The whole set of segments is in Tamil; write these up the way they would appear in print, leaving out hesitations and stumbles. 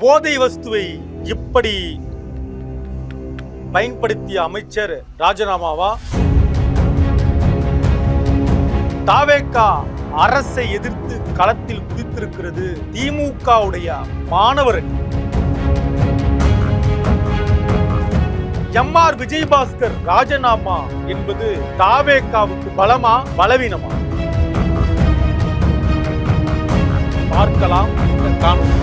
போதை வஸ்துவை இப்படி பயன்படுத்திய அமைச்சர் ராஜினாமாவா? தாவேகா அரசை எதிர்த்து களத்தில் குதித்திருக்கிறது திமுகவுடைய மாணவர் எம்.ஆர். விஜயபாஸ்கர் ராஜினாமா என்பது தாவேகாவுக்கு பலமா பலவீனமா? பார்க்கலாம் இந்த காணொளி.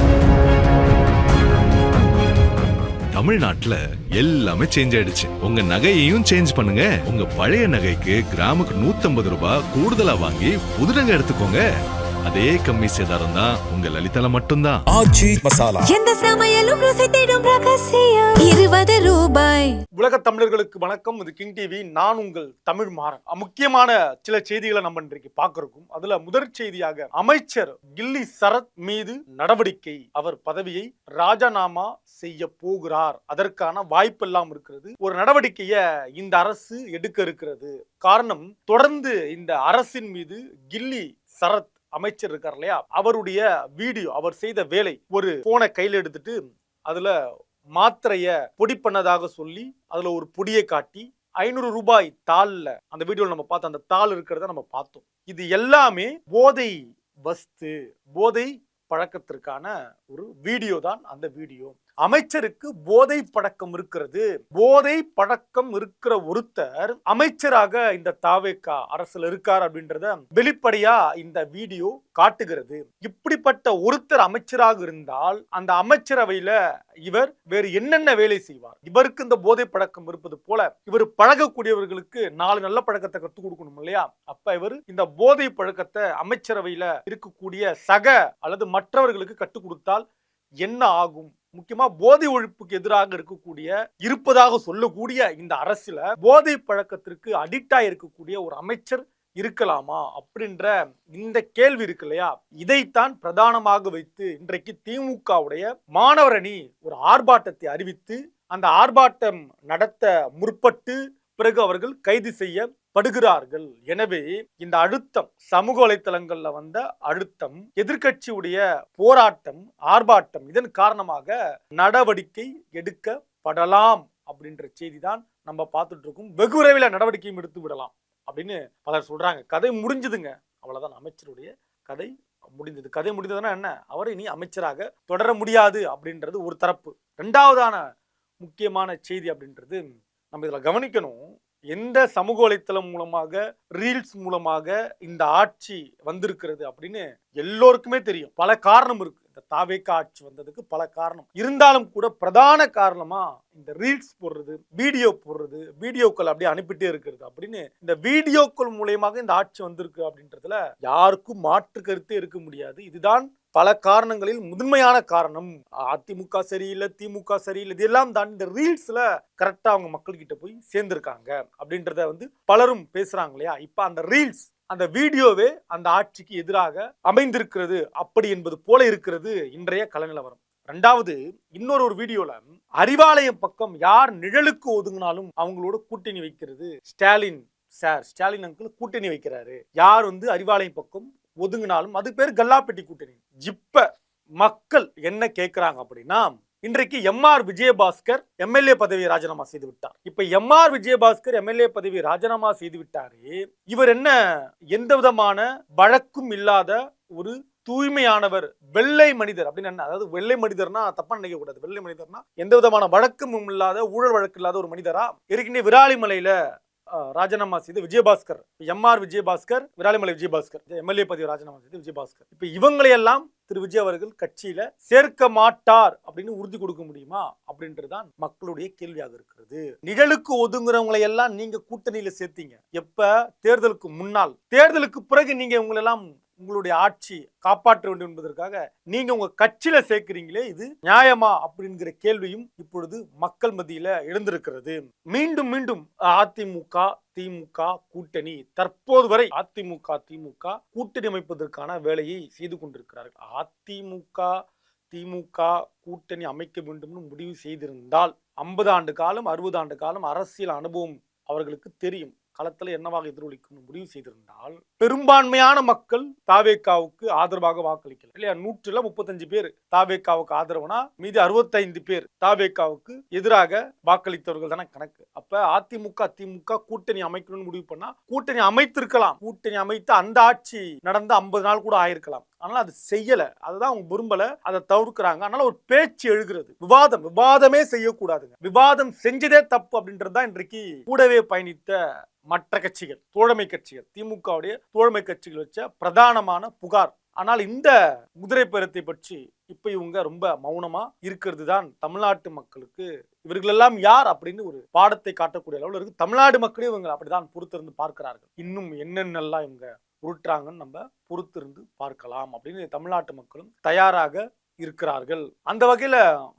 தமிழ்நாட்டுல எல்லாமே சேஞ்ச் ஆயிடுச்சு. உங்க நகையையும் சேஞ்ச் பண்ணுங்க. உங்க பழைய நகைக்கு கிராமுக்கு 150 ரூபாய் கூடுதலா வாங்கி புது நகை எடுத்துக்கோங்க. அதே கம்மி சேதாரம் தான் உங்க லலிதால மட்டும்தான். ஆச்சி மசாலா எந்த சமையலும் ருசி தேடும் ரகசியம் 20 ரூபாய். உலக தமிழர்களுக்கு வணக்கம். இது கிங் டிவி. நான் உங்கள் தமிழ் மாறன். முக்கியமான சில செய்திகளை நம்ம இன்றைக்கு பார்க்கிறோம். அதுல முதற் செய்தியாக அமைச்சர் கில்லி சரத் மீது நடவடிக்கை. அவர் பதவியை ராஜினாமா செய்ய போகிறார். அதற்கான வாய்ப்பெல்லாம் இருக்கிறது. ஒரு நடவடிக்கையை இந்த அரசு எடுக்க இருக்கிறது. காரணம், தொடர்ந்து இந்த அரசின் மீது கில்லி சரத் அமைச்சர் இருக்கார் இல்லையா, அவருடைய வீடியோ, அவர் செய்த வேலை, ஒரு போனை கையில் எடுத்துட்டு அதுல மாத்திரைய பொடி பண்ணதாக சொல்லி அதுல ஒரு பொடியை காட்டி 500 ரூபாய் தாள்ல அந்த வீடியோல நம்ம பார்த்த அந்த தாள் இருக்கிறத நம்ம பார்த்தோம். இது எல்லாமே போதை வஸ்து, போதை பழக்கத்திற்கான ஒரு வீடியோ தான் அந்த வீடியோ. அமைச்சருக்கு போதை பழக்கம் இருக்கிறது. போதை பழக்கம் இருக்கிற ஒருத்தர் அமைச்சராக இந்த தாவேகா அரசுல இருக்கார் அப்படின்றத வெளிப்படையா இந்த வீடியோ காட்டுகிறது. இப்படிப்பட்ட ஒருத்தர் அமைச்சராக இருந்தால் அந்த அமைச்சரவையில இவர் வேறு என்னென்ன வேலை செய்வார்? இவருக்கு இந்த போதை பழக்கம் இருப்பது போல இவர் பழகக்கூடியவர்களுக்கு 4 நல்ல பழக்கத்தை கற்றுக் கொடுக்கணும் இல்லையா? அப்ப இவர் இந்த போதை பழக்கத்தை அமைச்சரவையில இருக்கக்கூடிய சக அல்லது மற்றவர்களுக்கு கற்றுக் கொடுத்தால் என்ன ஆகும்? முக்கியமா போதை ஒழிப்புக்கு எதிராக இருப்பதாக சொல்லக்கூடிய இந்த அரசுல போதை பழக்கத்திற்கு அடிக்டா இருக்கக்கூடிய ஒரு அமைச்சர் இருக்கலாமா அப்படின்ற இந்த கேள்வி இருக்கு இல்லையா? இதைத்தான் பிரதானமாக வைத்து இன்றைக்கு திமுகவுடைய மாணவர் அணி ஒரு ஆர்ப்பாட்டத்தை அறிவித்து அந்த ஆர்ப்பாட்டம் நடத்த முற்பட்டு பிறகு அவர்கள் கைது செய்யப்படுகிறார்கள். எனவே இந்த அழுத்தம், சமூக வலைத்தளங்கள்ல வந்த அழுத்தம், எதிர்க்கட்சியுடைய போராட்டம், ஆர்ப்பாட்டம், இதன் காரணமாக நடவடிக்கை எடுக்கப்படலாம் அப்படின்ற செய்தி தான் நம்ம பார்த்துட்டு இருக்கோம். வெகு விரைவில் நடவடிக்கையும் எடுத்து விடலாம் அப்படின்னு பலர் சொல்றாங்க. கதை முடிஞ்சதுங்க, அவ்வளவுதான். அமைச்சருடைய கதை முடிந்தது. கதை முடிந்ததுன்னா என்ன, அவர் இனி அமைச்சராக தொடர முடியாது அப்படின்றது ஒரு தரப்பு. இரண்டாவதான முக்கியமான செய்தி அப்படின்றது நம்ம இதுல கவனிக்கணும். எந்த சமூக வலைத்தளம் மூலமாக, ரீல்ஸ் மூலமாக இந்த ஆட்சி வந்திருக்கிறது அப்படின்னு எல்லோருக்குமே தெரியும். பல காரணம் இருக்கு. இந்த தாவேகா ஆட்சி வந்ததுக்கு பல காரணம் இருந்தாலும் கூட பிரதான காரணமா இந்த ரீல்ஸ் போடுறது, வீடியோ போடுறது, வீடியோக்கள் அப்படியே அனுப்பிட்டே இருக்கிறது அப்படின்னு இந்த வீடியோக்கள் மூலமாக இந்த ஆட்சி வந்திருக்கு அப்படின்றதுல யாருக்கும் மாற்று கருத்தே இருக்க முடியாது. இதுதான் பல காரணங்களில் முதன்மையான காரணம். அதிமுக சரியில்லை, திமுக சரியில்லை, இதெல்லாம் தான் இந்த ரீல்ஸ்ல கரெக்டா அவங்க மக்கள் கிட்ட போய் சேர்ந்திருக்காங்க அப்படின்றத பலரும் பேசுறாங்க இல்லையா? இப்ப அந்த ரீல்ஸ், அந்த வீடியோவே அந்த ஆட்சிக்கு எதிராக அமைந்திருக்கிறது அப்படி என்பது போல இருக்கிறது இன்றைய கலநிலவரம். ரெண்டாவது, இன்னொரு வீடியோல அறிவாலயம் பக்கம் யார் நிழலுக்கு ஒதுங்கினாலும் அவங்களோட கூட்டணி வைக்கிறது ஸ்டாலின் சார், ஸ்டாலின் அங்கிள் கூட்டணி வைக்கிறாரு. யார் அறிவாலயம் பக்கம் ஒதுங்கினாலும் அது பேர் கல்லாப்பெட்டி கூட்டணி. இப்ப மக்கள் என்ன கேட்கிறாங்க அப்படின்னா, இன்றைக்கு எம்.ஆர். விஜயபாஸ்கர் எம்எல்ஏ பதவியை ராஜினாமா செய்து விட்டார். இப்ப எம்.ஆர். விஜயபாஸ்கர் எம்எல்ஏ பதவியை ராஜினாமா செய்து விட்டாரு. இவர் என்ன, எந்த விதமான வழக்கும் இல்லாத ஒரு தூய்மையானவர், வெள்ளை மனிதர் அப்படின்னு என்ன, அதாவது வெள்ளை மனிதர்னா தப்பா நினைக்க கூடாது. வெள்ளை மனிதர்னா எந்த விதமான வழக்கும் இல்லாத, ஊழல் வழக்கு இல்லாத ஒரு மனிதரா? ஏற்கனவே விராலிமலையில ராஜினாமா செய்து விஜயபாஸ்கர், எம்.ஆர். விஜயபாஸ்கர், விராலிமலை விஜயபாஸ்கர் எம்எல்ஏ பதவி ராஜினாமா செய்து விஜயபாஸ்கர். இப்ப இவங்களையெல்லாம் திரு விஜய் அவர்கள் கட்சியில சேர்க்க மாட்டார் அப்படின்னு உறுதி கொடுக்க முடியுமா அப்படின்றதுதான் மக்களுடைய கேள்வியாக இருக்கிறது. நிழலுக்கு ஒதுங்குறவங்களை எல்லாம் நீங்க கூட்டணியில சேர்த்தீங்க எப்ப? தேர்தலுக்கு முன்னால். தேர்தலுக்கு பிறகு நீங்க உங்களெல்லாம் உங்களுடைய ஆட்சி காப்பாற்ற வேண்டும் என்பதற்காக நீங்க உங்க கட்சியில சேர்க்கிறீங்களே, இது நியாயமா அப்படிங்கிற கேள்வியும் இப்பொழுது மக்கள் மத்தியில எழுந்திருக்கிறது. மீண்டும் மீண்டும் அதிமுக திமுக கூட்டணி, தற்போது வரை அதிமுக திமுக கூட்டணி அமைப்பதற்கான வேலையை செய்து கொண்டிருக்கிறார்கள். அதிமுக திமுக கூட்டணி அமைக்க வேண்டும் முடிவு செய்திருந்தால் 50 ஆண்டு காலம் 60 ஆண்டு காலம் அரசியல் அனுபவம் அவர்களுக்கு தெரியும். களத்துல என்னவாக எதிரொலிக்கும் முடிவு செய்திருந்தால் பெரும்பான்மையான மக்கள் தாவேக்காவுக்கு ஆதரவாக வாக்களிக்கல இல்லையா. 135 பேர் தாவேக்காவுக்கு ஆதரவுனா மீதி 65 பேர் தாவேக்காவுக்கு எதிராக வாக்களித்தவர்கள் தானே கணக்கு. அப்ப அதிமுக திமுக கூட்டணி அமைக்கணும்னு முடிவு பண்ணா கூட்டணி அமைத்திருக்கலாம். கூட்டணி அமைத்து அந்த ஆட்சி நடந்த 50 நாள் கூட ஆயிருக்கலாம். அதனால அது செய்யல, அதுதான் அவங்க விரும்பல, அதை தவிர்க்கிறாங்க. அதனால ஒரு பேச்சு எழுகிறது. விவாதமே செய்யக்கூடாதுங்க. விவாதம் செஞ்சதே தப்பு அப்படின்றதுதான் இன்றைக்கு கூடவே பயணித்த மற்ற கட்சிகள், தோழமை கட்சிகள், திமுகவுடைய தோழமை கட்சிகள் வச்ச பிரதானமான புகார். ஆனால் இந்த குதிரை பேரத்தை பற்றி இப்ப இவங்க ரொம்ப மௌனமா இருக்கிறது தான் தமிழ்நாட்டு மக்களுக்கு இவர்களெல்லாம் யார் அப்படின்னு ஒரு பாடத்தை காட்டக்கூடிய அளவில் இருக்கு. தமிழ்நாடு மக்களே இவங்க அப்படிதான் பொறுத்திருந்து பார்க்கிறார்கள். இன்னும் என்னென்னலாம் இவங்க உருட்டுறாங்கன்னு நம்ம பொறுத்திருந்து பார்க்கலாம் அப்படின்னு தமிழ்நாட்டு மக்களும் தயாராக இருக்கிறார்கள். அந்த வகையில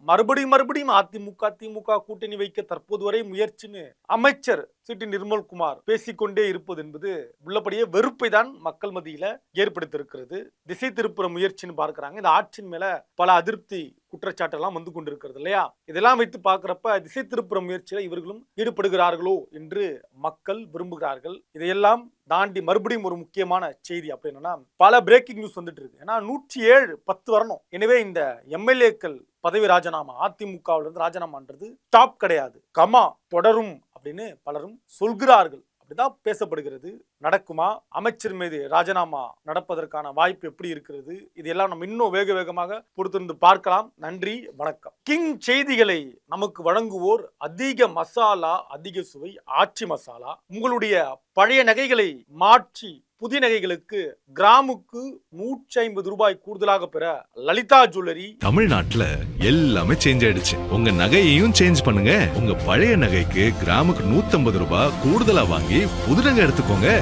மறுபடியும் அதிமுக திமுக கூட்டணி வைக்க தற்போது வரை முயற்சின்னு அமைச்சர் சிட்டி நிர்மல்குமார் பேசிக்கொண்டே இருப்பது என்பது உள்ளபடியே வெறுப்பை தான் மக்கள் மத்தியில ஏற்படுத்தியிருக்கிறது. திசை திருப்புற முயற்சின்னு பார்க்கிறாங்க. இந்த ஆட்சியின் மேல பல அதிருப்தி குற்றச்சாட்டெல்லாம் வந்து கொண்டிருக்கிறது இல்லையா. இதெல்லாம் வைத்து பார்க்கிறப்ப திசை திருப்புற முயற்சியில இவர்களும் ஈடுபடுகிறார்களோ என்று மக்கள் விரும்புகிறார்கள். இதையெல்லாம் தாண்டி மறுபடியும் ஒரு முக்கியமான செய்தி அப்படின்னா பல பிரேக்கிங் நியூஸ் வந்துட்டு இருக்கு. ஏன்னா 107 10 வரணும். எனவே இந்த எம்எல்ஏக்கள் பதவி ராஜினாமா, அதிமுகவிலிருந்து ராஜினாமான்றது ஸ்டாப் கிடையாது, கமா தொடரும் அப்படின்னு பலரும் சொல்கிறார்கள். அப்படிதான் பேசப்படுகிறது. நடக்குமா? அமைச்சர் மீது ராஜினாமா நடப்பதற்கான வாய்ப்பு எப்படி இருக்கிறது? இதெல்லாம் நம்ம இன்னும் வேகமாக பொறுத்திருந்து பார்க்கலாம். நன்றி, வணக்கம். கிங் செய்திகளை நமக்கு வழங்குவோர் அதிக மசாலா, அதிக சுவை, ஆச்சி மசாலா. உங்களுடைய பழைய நகைகளை மாற்றி புதிய நகைகளுக்கு கிராமுக்கு 150 ரூபாய் கூடுதலாக பெற லலிதா ஜுவல்லரி. தமிழ்நாட்டுல எல்லாமே சேஞ்ச் ஆயிடுச்சு. உங்க நகையையும் சேஞ்ச் பண்ணுங்க. உங்க பழைய நகைக்கு கிராமுக்கு 150 ரூபாய் கூடுதலா வாங்கி புது நகை எடுத்துக்கோங்க.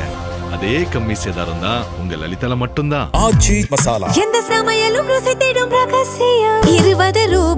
அதே கம்மி சேதாரம் தான் உங்க லலிதால மட்டும்தான். எந்த சமையலும் ருசி தேடும் ரகசியம் 20 ரூபாய்.